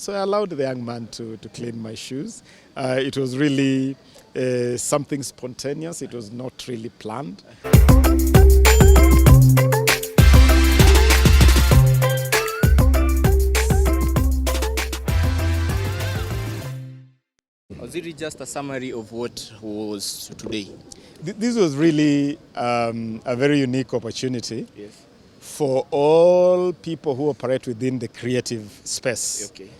So I allowed the young man to clean my shoes. It was really something spontaneous. It was not really planned. Was it just a summary of what was today? This was really a very unique opportunity Yes. for all people who operate within the creative space. Okay.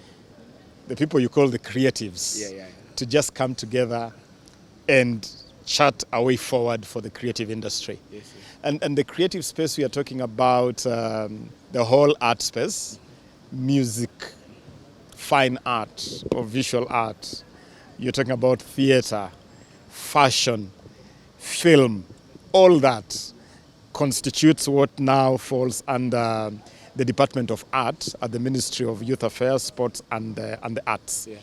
The people you call the creatives, Yeah. to just come together and chart a way forward for the creative industry. Yes. And the creative space, we are talking about the whole art space, music, fine art or visual art. You're talking about theater, fashion, film, all that constitutes what now falls under the Department of Art at the Ministry of Youth Affairs, Sports and the Arts. Yeah.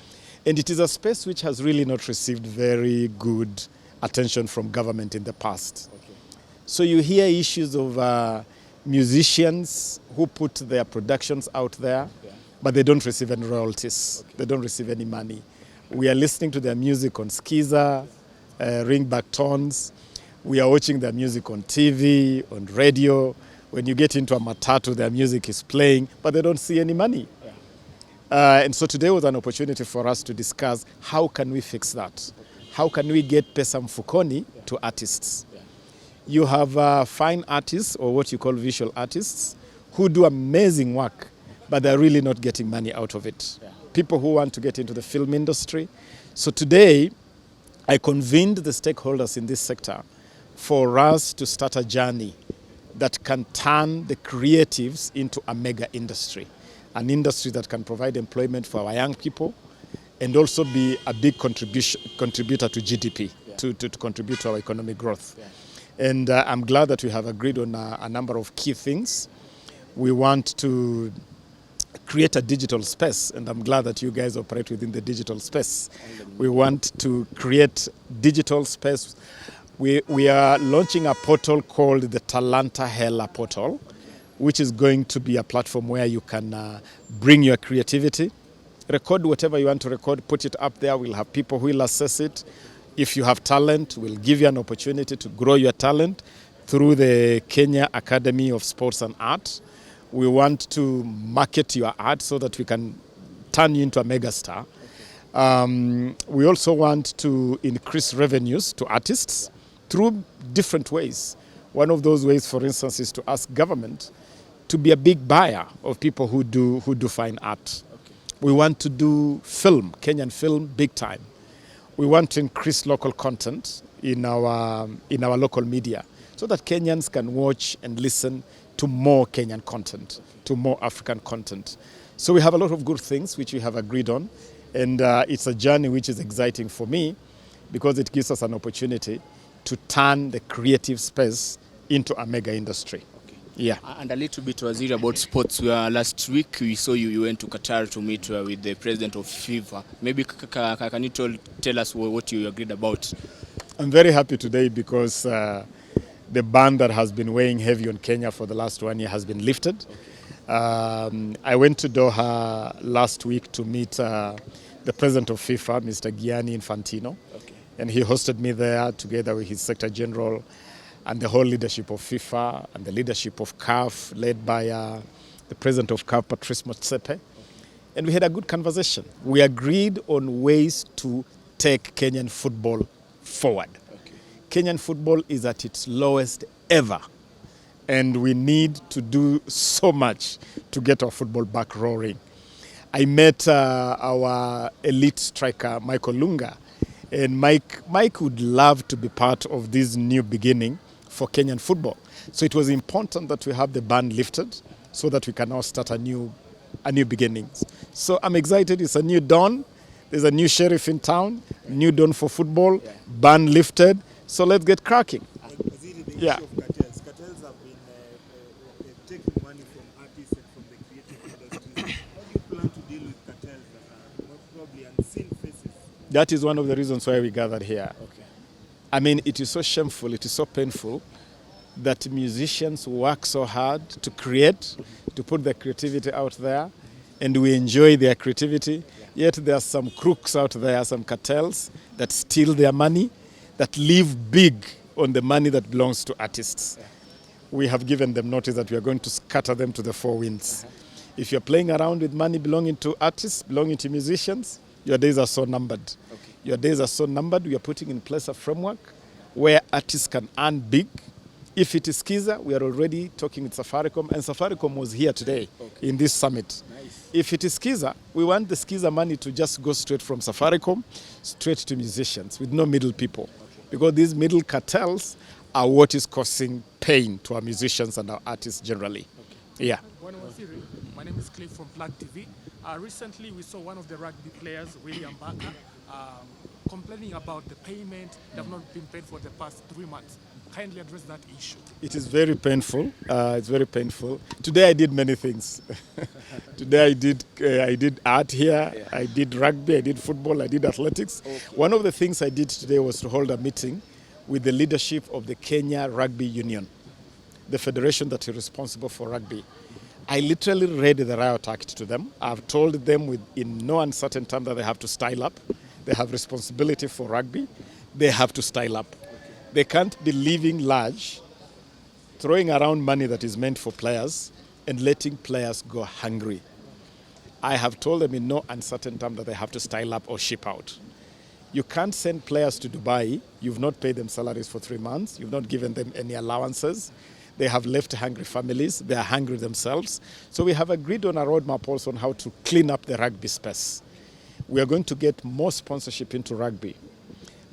And it is a space which has really not received very good attention from government in the past. Okay. So you hear issues of musicians who put their productions out there, Yeah. but they don't receive any royalties. Okay. They don't receive any money. We are listening to their music on Skiza, ringback tones. We are watching their music on TV, on radio. When you get into a matatu, their music is playing, but they don't see any money. Yeah. And so today was an opportunity for us to discuss how can we fix that? How can we get pesa mfukoni to artists? Yeah. You have fine artists, or what you call visual artists, who do amazing work, but they're really not getting money out of it. Yeah. People who want to get into the film industry. So today, I convened the stakeholders in this sector for us to start a journey that can turn the creatives into a mega industry, an industry that can provide employment for our young people and also be a big contributor to GDP, Yeah. to contribute to our economic growth. Yeah. And I'm glad that we have agreed on a number of key things. We want to create a digital space, and I'm glad that you guys operate within the digital space. We want to create digital space. We are launching a portal called the Talanta Hela portal, which is going to be a platform where you can bring your creativity, record whatever you want to record, put it up there. We'll have people who will assess it. If you have talent, we'll give you an opportunity to grow your talent through the Kenya Academy of Sports and Art. We want to market your art so that we can turn you into a megastar. We also want to increase revenues to artists through different ways. One of those ways, for instance, is to ask government to be a big buyer of people who do fine art. Okay. We want to do film, Kenyan film, big time. We want to increase local content in our local media so that Kenyans can watch and listen to more Kenyan content, to more African content. So we have a lot of good things which we have agreed on, and it's a journey which is exciting for me because it gives us an opportunity to turn the creative space into a mega industry. Okay. Yeah. And a little bit, Waziri, about sports. Last week we saw you went to Qatar to meet with the president of FIFA. Maybe can you tell us what you agreed about? I'm very happy today because the ban that has been weighing heavy on Kenya for the last 1 year has been lifted. Okay. I went to Doha last week to meet the president of FIFA, Mr. Gianni Infantino. Okay. And he hosted me there together with his secretary general and the whole leadership of FIFA and the leadership of CAF, led by the president of CAF, Patrice Motsepe. Okay. And we had a good conversation. We agreed on ways to take Kenyan football forward. Okay. Kenyan football is at its lowest ever, and we need to do so much to get our football back roaring. I met our elite striker, Michael Lunga, and Mike would love to be part of this new beginning for Kenyan football. So it was important that we have the ban lifted so that we can now start a new beginnings. So I'm excited. It's a new dawn. There's a new sheriff in town, new dawn for football, ban lifted. So let's get cracking. Yeah. Cartels have been taking money from artists and from the creative industry. How do you plan to deal with cartels that are probably unseen faces? That is one of the reasons why we gathered here. Okay. I mean, it is so shameful, it is so painful that musicians work so hard to create, to put their creativity out there, and we enjoy their creativity. Yet there are some crooks out there, some cartels that steal their money, that live big on the money that belongs to artists. We have given them notice that we are going to scatter them to the four winds. If you're playing around with money belonging to artists, belonging to musicians, your days are so numbered. Your days are so numbered. We are putting in place a framework where artists can earn big. If it is Skiza, we are already talking with Safaricom, and Safaricom was here today in this summit. Nice. If it is Skiza, we want the Skiza money to just go straight from Safaricom, straight to musicians, with no middle people. Because these middle cartels are what is causing pain to our musicians and our artists generally. Yeah. My name is Cliff from Plug TV. Recently, we saw one of the rugby players, William Barker, complaining about the payment. They have not been paid for the past 3 months. Kindly address that issue. It is very painful. It's very painful. Today I did many things. Today I did art here. I did rugby. I did football. I did athletics. One of the things I did today was to hold a meeting with the leadership of the Kenya Rugby Union, the federation that is responsible for rugby. I literally read the riot act to them. I've told them in no uncertain terms that they have to style up. They have responsibility for rugby. They have to style up. They can't be living large, throwing around money that is meant for players and letting players go hungry. I have told them in no uncertain terms that they have to style up or ship out. You can't send players to Dubai. You've not paid them salaries for 3 months. You've not given them any allowances. They have left hungry families. They are hungry themselves. So we have agreed on a roadmap also on how to clean up the rugby space. We are going to get more sponsorship into rugby.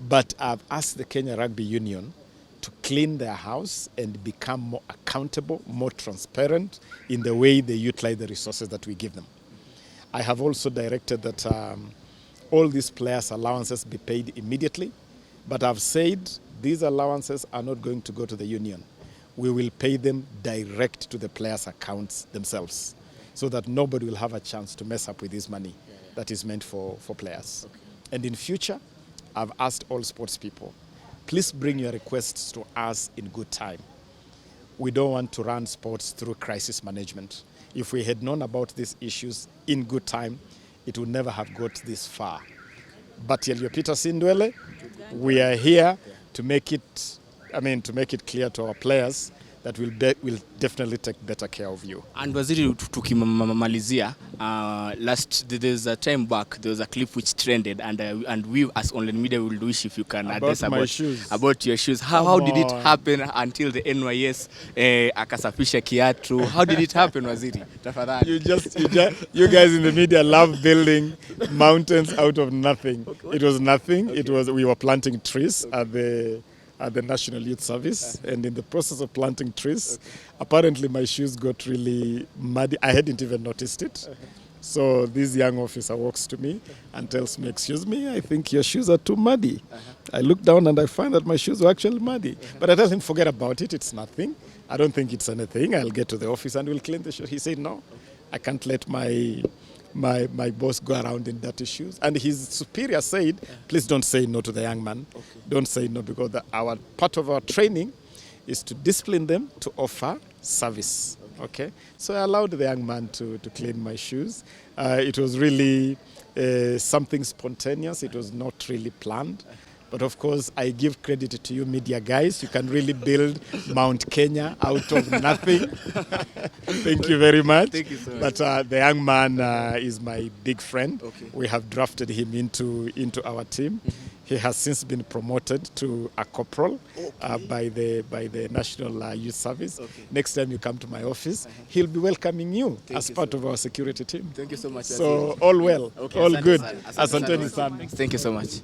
But I've asked the Kenya Rugby Union to clean their house and become more accountable, more transparent in the way they utilize the resources that we give them. I have also directed that all these players' allowances be paid immediately. But I've said these allowances are not going to go to the union. We will pay them direct to the players' accounts themselves so that nobody will have a chance to mess up with this money that is meant for players. And in future, I've asked all sports people, please bring your requests to us in good time. We don't want to run sports through crisis management. If we had known about these issues in good time, it would never have got this far. But Peter Sindwele, we are here to make it clear to our players that will definitely take better care of you. And Waziri, tukimalizia, there's a time back, there was a clip which trended, and we as online media will wish if you can address about your shoes. How did it happen until the NYS akasafisha kiatu? How did it happen, Waziri? Tafadhali. You guys in the media love building mountains out of nothing. It was nothing. We were planting trees at the National Youth Service, and in the process of planting trees, apparently my shoes got really muddy. I hadn't even noticed it. So this young officer walks to me and tells me, "Excuse me, I think your shoes are too muddy." I look down and I find that my shoes were actually muddy. But I tell him, forget about it, it's nothing. I don't think it's anything. I'll get to the office and we'll clean the shoes. He said, no, I can't let my boss go around in dirty shoes. And his superior said, please don't say no to the young man. Don't say no, because part of our training is to discipline them to offer service. Okay? So I allowed the young man to clean my shoes. It was really something spontaneous. It was not really planned. But of course, I give credit to you media guys. You can really build Mount Kenya out of nothing. Thank you very much. Thank you so much. But the young man is my big friend. We have drafted him into our team. He has since been promoted to a corporal by the National Youth Service. Next time you come to my office, he'll be welcoming you as part of our security team. Thank you so much. So all well, all good. Asanteni sana. Thank you so much.